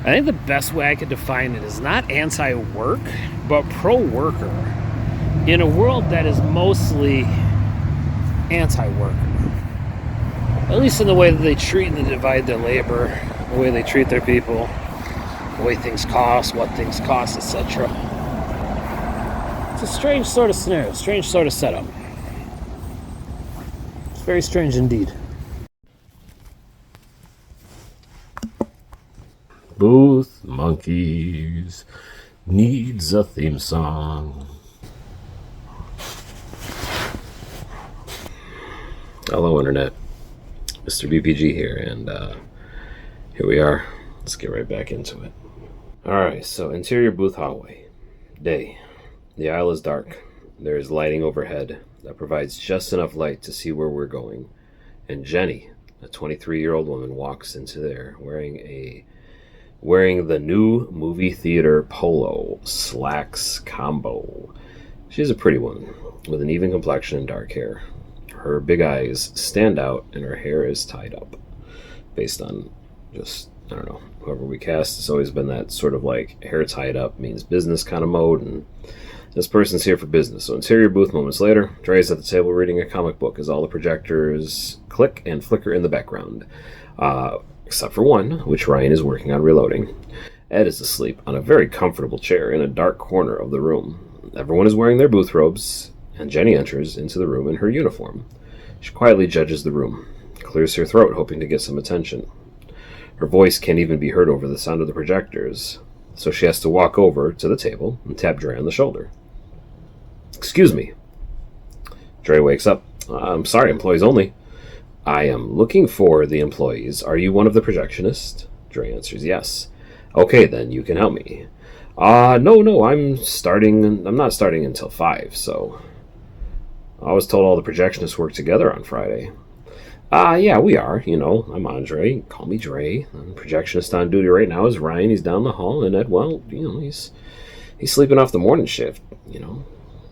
I think the best way I could define it is not anti-work, but pro-worker in a world that is mostly anti-worker. At least in the way that they treat and they divide their labor, the way they treat their people, the way things cost, what things cost, etc. It's a strange sort of scenario, strange sort of setup. It's very strange indeed. Booth Monkeys needs a theme song. Hello, Internet. Mr. BPG here, and here we are. Let's get right back into it. Alright, so interior booth hallway. Day. The aisle is dark. There is lighting overhead that provides just enough light to see where we're going. And Jenny, a 23-year-old woman, walks into there wearing the new movie theater polo slacks combo. She's a pretty woman with an even complexion and dark hair. Her big eyes stand out and her hair is tied up. Based on just, I don't know, whoever we cast, it's always been that sort of like hair tied up means business kind of mode, and this person's here for business. So interior booth moments later, Dre's at the table reading a comic book as all the projectors click and flicker in the background. Except for one, which Ryan is working on reloading. Ed is asleep on a very comfortable chair in a dark corner of the room. Everyone is wearing their booth robes, and Jenny enters into the room in her uniform. She quietly judges the room, clears her throat hoping to get some attention. Her voice can't even be heard over the sound of the projectors, so she has to walk over to the table and tap Dre on the shoulder. Excuse me. Dre wakes up. I'm sorry, employees only. I am looking for the employees. Are you one of the projectionists? Dre answers yes. Okay, then you can help me. No, I'm not starting until 5, so... I was told all the projectionists work together on Friday. Yeah, we are. You know, I'm Andre. Call me Dre. The projectionist on duty right now is Ryan. He's down the hall, and Ed, well, you know, he's sleeping off the morning shift, you know.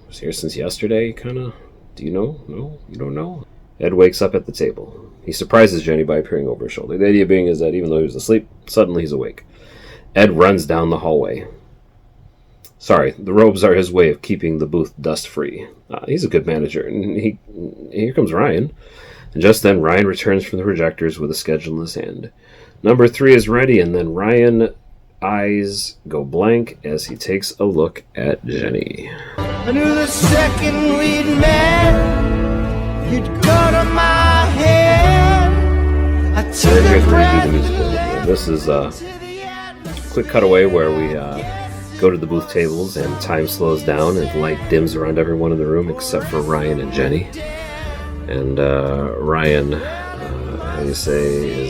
Was here since yesterday, kind of. Do you know? No? You don't know? Ed wakes up at the table. He surprises Jenny by peering over his shoulder. The idea being is that even though he was asleep, suddenly he's awake. Ed runs down the hallway. Sorry, the robes are his way of keeping the booth dust-free. He's a good manager, and here comes Ryan. And just then, Ryan returns from the projectors with a schedule in his hand. Number 3 is ready, and then Ryan's eyes go blank as he takes a look at Jenny. I knew the second we'd met, you'd go to my head. I took Here's a where we do the breath musical. and This is a quick cutaway where we go to the booth tables and time slows down and light dims around everyone in the room except for Ryan and Jenny. And Ryan, how do you say,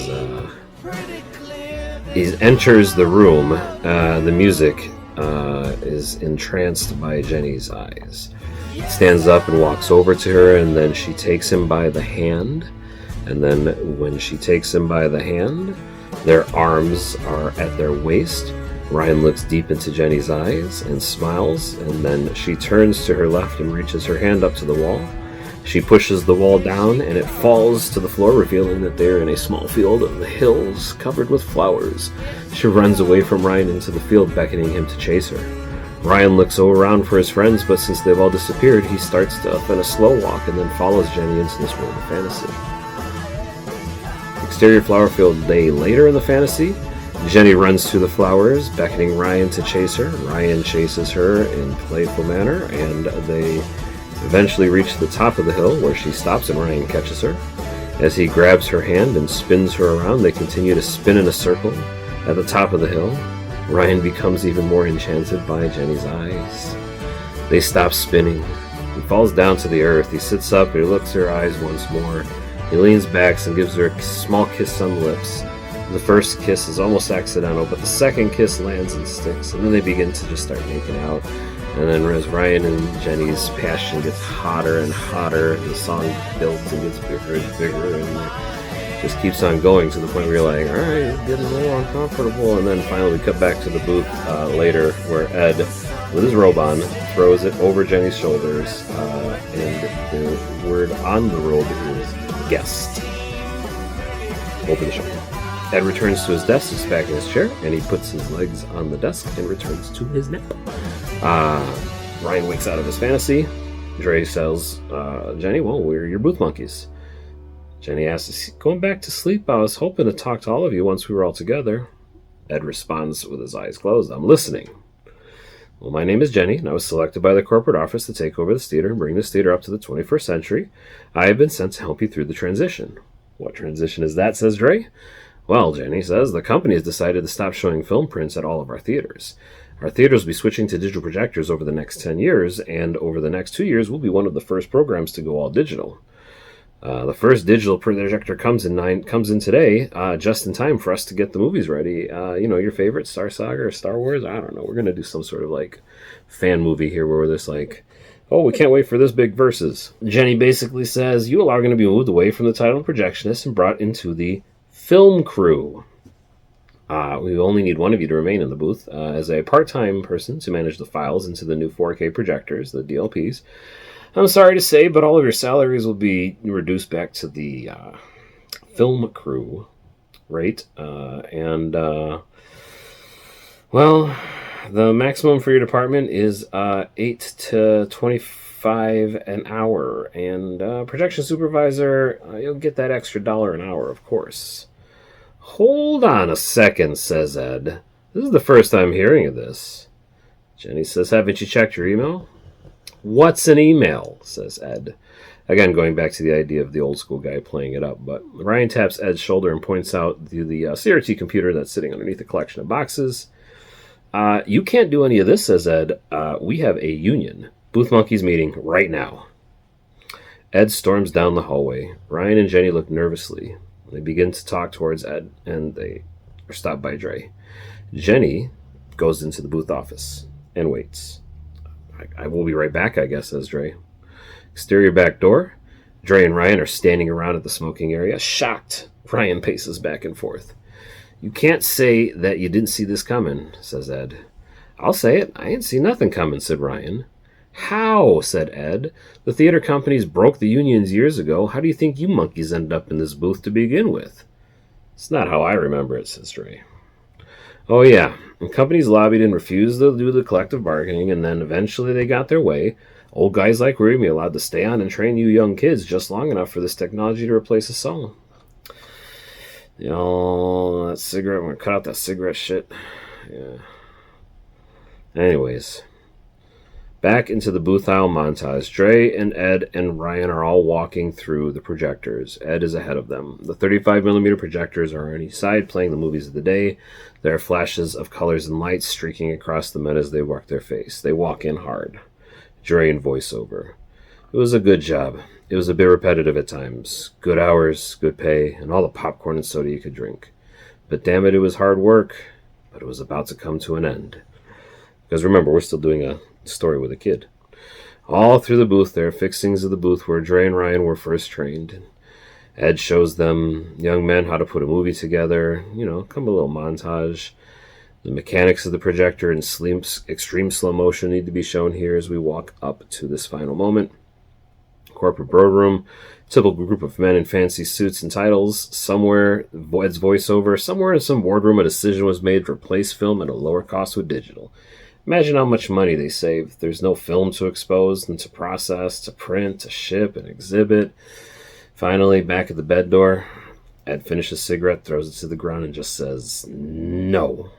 he enters the room. The music is entranced by Jenny's eyes. He stands up and walks over to her, and then she takes him by the hand. And then when she takes him by the hand, their arms are at their waist. Ryan looks deep into Jenny's eyes and smiles, and then she turns to her left and reaches her hand up to the wall. She pushes the wall down, and it falls to the floor, revealing that they're in a small field of hills covered with flowers. She runs away from Ryan into the field, beckoning him to chase her. Ryan looks around for his friends, but since they've all disappeared, he starts off in a slow walk and then follows Jenny into this world of fantasy. Exterior flower field day later in the fantasy. Jenny runs through the flowers, beckoning Ryan to chase her. Ryan chases her in playful manner, and they eventually reach the top of the hill, where she stops and Ryan catches her. As he grabs her hand and spins her around, they continue to spin in a circle at the top of the hill. Ryan becomes even more enchanted by Jenny's eyes. They stop spinning. He falls down to the earth. He sits up, he looks her eyes once more. He leans back and gives her a small kiss on the lips. The first kiss is almost accidental, but the second kiss lands and sticks, and then they begin to just start making out. And then as Ryan and Jenny's passion gets hotter and hotter, the song builds and gets bigger and bigger, and it just keeps on going to the point where you're like, alright, it's getting a little uncomfortable. And then finally we cut back to the booth later, where Ed, with his robe on, throws it over Jenny's shoulders, and the word on the robe is guest. Open the show. Ed returns to his desk, sits back in his chair, and he puts his legs on the desk and returns to his nap. Ryan wakes out of his fantasy. Dre tells Jenny, well, we're your booth monkeys. Jenny asks, going back to sleep? I was hoping to talk to all of you once we were all together. Ed responds with his eyes closed, I'm listening. Well, my name is Jenny, and I was selected by the corporate office to take over this theater and bring this theater up to the 21st century. I have been sent to help you through the transition. What transition is that, says Dre? Well, Jenny says, the company has decided to stop showing film prints at all of our theaters. Our theaters will be switching to digital projectors over the next 10 years, and over the next 2 years, we'll be one of the first programs to go all digital. The first digital projector comes in today, just in time for us to get the movies ready. Your favorite, Star Saga or Star Wars? I don't know. We're going to do some sort of, fan movie here where we're just oh, we can't wait for this big versus. Jenny basically says, you all are going to be moved away from the title projectionist and brought into the film crew. We only need one of you to remain in the booth as a part-time person to manage the files into the new 4K projectors, the DLPs. I'm sorry to say, but all of your salaries will be reduced back to the film crew rate. The maximum for your department is 8 to 25 an hour. And projection supervisor, you'll get that extra $1 an hour, of course. Hold on a second, says Ed. This is the first I'm hearing of this. Jenny says, haven't you checked your email? What's an email, says Ed. Again, going back to the idea of the old school guy playing it up. But Ryan taps Ed's shoulder and points out the CRT computer that's sitting underneath a collection of boxes. You can't do any of this, says Ed. We have a union. Booth Monkeys meeting right now. Ed storms down the hallway. Ryan and Jenny look nervously. They begin to talk towards Ed, and they are stopped by Dre. Jenny goes into the booth office and waits. I will be right back, I guess, says Dre. Exterior back door. Dre and Ryan are standing around at the smoking area. Shocked, Ryan paces back and forth. You can't say that you didn't see this coming, says Ed. I'll say it. I ain't seen nothing coming, said Ryan. How, said Ed. The theater companies broke the unions years ago. How do you think you monkeys ended up in this booth to begin with? It's not how I remember it, says Dre. Oh, yeah. And companies lobbied and refused to do the collective bargaining, and then eventually they got their way. Old guys like we are allowed to stay on and train you young kids just long enough for this technology to replace us all. That cigarette, I'm going to cut out that cigarette shit. Yeah. Anyways. Back into the booth aisle montage. Dre and Ed and Ryan are all walking through the projectors. Ed is ahead of them. The 35mm projectors are on each side, playing the movies of the day. There are flashes of colors and lights streaking across the men as they walk their face. They walk in hard. Dre in voiceover. It was a good job. It was a bit repetitive at times. Good hours, good pay, and all the popcorn and soda you could drink. But damn it was hard work. But it was about to come to an end. Because remember, we're still doing a story with a kid. All through the booth there, fixings of the booth where Dre and Ryan were first trained. Ed shows them young men how to put a movie together. Come a little montage. The mechanics of the projector in extreme slow motion need to be shown here as we walk up to this final moment. Corporate boardroom. Typical group of men in fancy suits and titles. Somewhere, Ed's voiceover. Somewhere in some boardroom, a decision was made to replace film at a lower cost with digital. Imagine how much money they save. There's no film to expose and to process, to print, to ship, and exhibit. Finally, back at the bed door, Ed finishes his cigarette, throws it to the ground, and just says, no.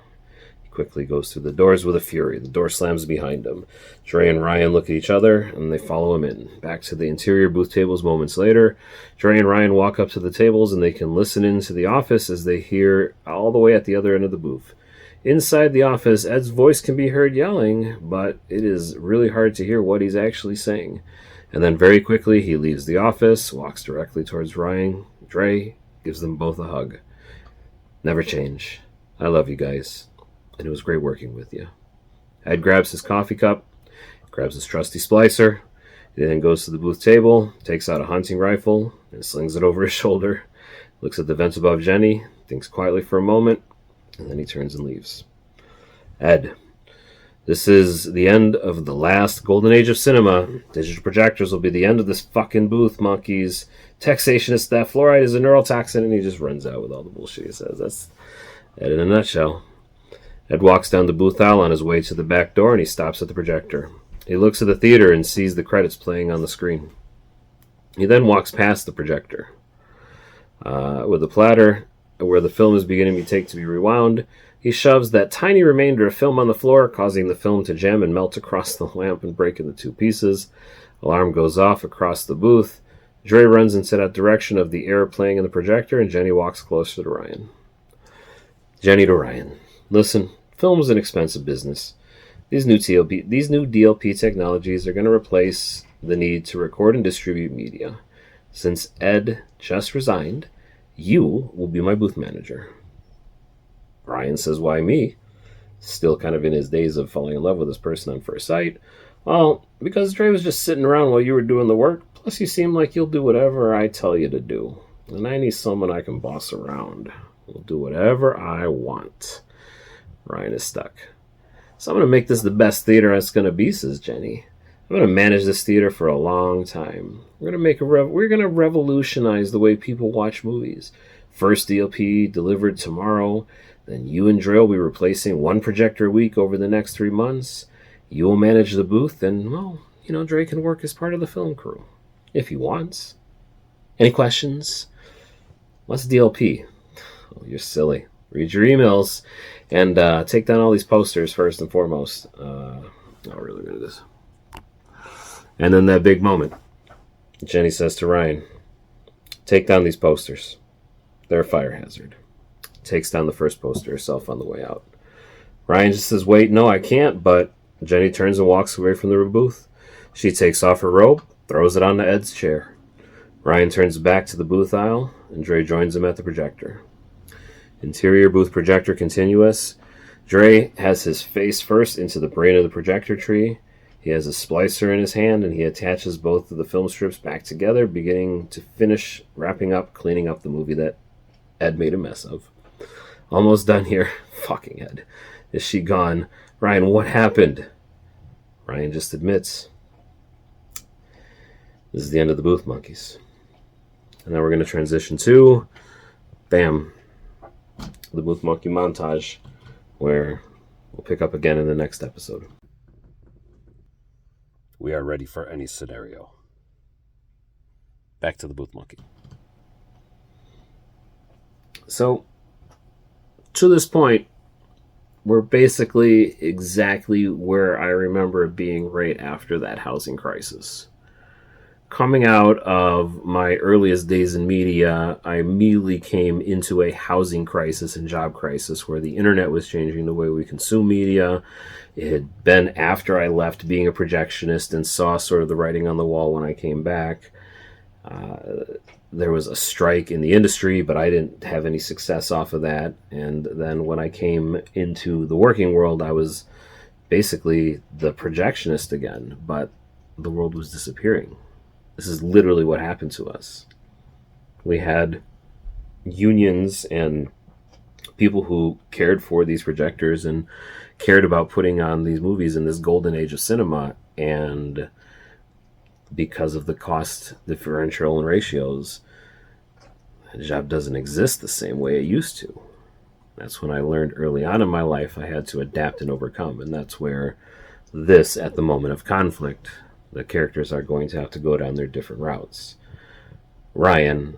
He quickly goes through the doors with a fury. The door slams behind him. Dre and Ryan look at each other, and they follow him in. Back to the interior booth tables moments later. Dre and Ryan walk up to the tables, and they can listen into the office as they hear all the way at the other end of the booth. Inside the office, Ed's voice can be heard yelling, but it is really hard to hear what he's actually saying. And then very quickly, he leaves the office, walks directly towards Ryan. Dre gives them both a hug. Never change. I love you guys, and it was great working with you. Ed grabs his coffee cup, grabs his trusty splicer. He then goes to the booth table, takes out a hunting rifle, and slings it over his shoulder. Looks at the vents above Jenny, thinks quietly for a moment, and then he turns and leaves. Ed, This is the end of the last golden age of cinema. Digital projectors will be the end of this fucking booth, monkeys. Taxation is theft. Fluoride is a neurotoxin. And he just runs out with all the bullshit he says. That's Ed in a nutshell. Ed walks down the booth aisle on his way to the back door, and he stops at the projector. He looks at the theater and sees the credits playing on the screen. He then walks past the projector. With the platter where the film is beginning to be rewound, he shoves that tiny remainder of film on the floor, causing the film to jam and melt across the lamp and break into two pieces. Alarm goes off across the booth. Dre runs into that direction of the air playing in the projector, and Jenny walks closer to Ryan. Jenny to Ryan. Listen, film is an expensive business. These new DLP technologies are going to replace the need to record and distribute media. Since Ed just resigned, you will be my booth manager. Ryan says, why me? Still kind of in his days of falling in love with this person on first sight. Well, because Dre was just sitting around while you were doing the work. Plus, you seem like you'll do whatever I tell you to do. And I need someone I can boss around. I'll do whatever I want. Ryan is stuck. So I'm going to make this the best theater it's going to be, says Jenny. I'm going to manage this theater for a long time. We're going to revolutionize the way people watch movies. First DLP delivered tomorrow. Then you and Dre will be replacing one projector a week over the next 3 months. You will manage the booth, and, well, Dre can work as part of the film crew. If he wants. Any questions? What's DLP? Oh, you're silly. Read your emails and take down all these posters first and foremost. Really good at this. And then that big moment. Jenny says to Ryan, take down these posters. They're a fire hazard. Takes down the first poster herself on the way out. Ryan just says, wait, no, I can't, but Jenny turns and walks away from the booth. She takes off her robe, throws it onto Ed's chair. Ryan turns back to the booth aisle, and Dre joins him at the projector. Interior booth projector continuous. Dre has his face first into the brain of the projector tree. He has a splicer in his hand, and he attaches both of the film strips back together, beginning to finish wrapping up, cleaning up the movie that Ed made a mess of. Almost done here. Fucking Ed. Is she gone? Ryan, what happened? Ryan just admits. This is the end of the booth, monkeys. And then we're going to transition to, bam, the booth monkey montage, where we'll pick up again in the next episode. We are ready for any scenario. Back to the booth monkey. So, to this point, we're basically exactly where I remember it being right after that housing crisis. Coming out of my earliest days in media, I immediately came into a housing crisis and job crisis where the internet was changing the way we consume media. It had been after I left being a projectionist and saw sort of the writing on the wall when I came back. There was a strike in the industry, but I didn't have any success off of that. And then when I came into the working world, I was basically the projectionist again, but the world was disappearing. This is literally what happened to us. We had unions and people who cared for these projectors and cared about putting on these movies in this golden age of cinema, and because of the cost differential and ratios, the job doesn't exist the same way it used to. That's when I learned early on in my life I had to adapt and overcome, and that's where this, at the moment of conflict, the characters are going to have to go down their different routes. Ryan,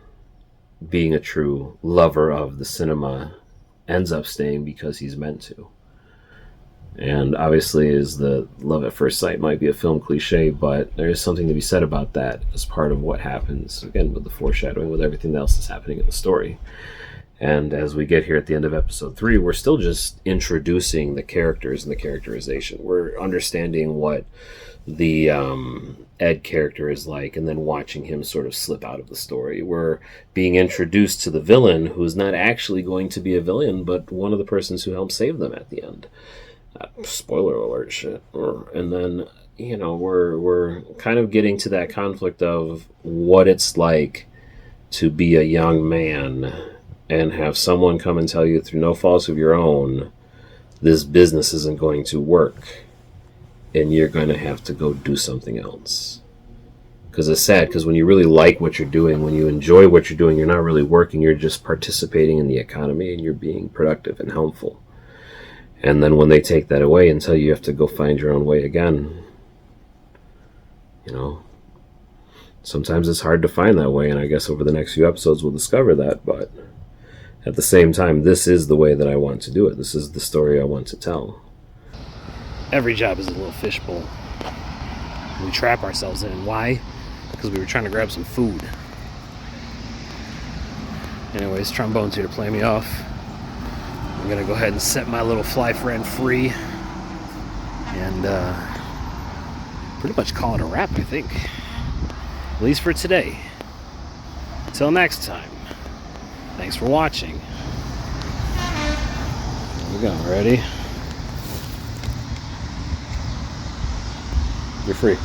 being a true lover of the cinema, ends up staying because he's meant to. And obviously, is the love at first sight might be a film cliche, but there is something to be said about that as part of what happens, again, with the foreshadowing, with everything else that's happening in the story. And as we get here at the end of episode 3, we're still just introducing the characters and the characterization. We're understanding what the Ed character is like, and then watching him sort of slip out of the story. We're being introduced to the villain, who's not actually going to be a villain, but one of the persons who helped save them at the end. Spoiler alert shit. And then, we're kind of getting to that conflict of what it's like to be a young man and have someone come and tell you through no fault of your own, this business isn't going to work. and you're going to have to go do something else. Because it's sad, because when you really like what you're doing, when you enjoy what you're doing, you're not really working, you're just participating in the economy, and you're being productive and helpful. And then when they take that away and tell you have to go find your own way again, you know, sometimes it's hard to find that way, and I guess over the next few episodes we'll discover that. But at the same time, this is the way that I want to do it. This is the story I want to tell. Every job is a little fishbowl. We trap ourselves in. Why? Because we were trying to grab some food. Anyways, Trombone's here to play me off. I'm gonna go ahead and set my little fly friend free and pretty much call it a wrap, I think. At least for today. Till next time. Thanks for watching. Here we go. Ready? You're free.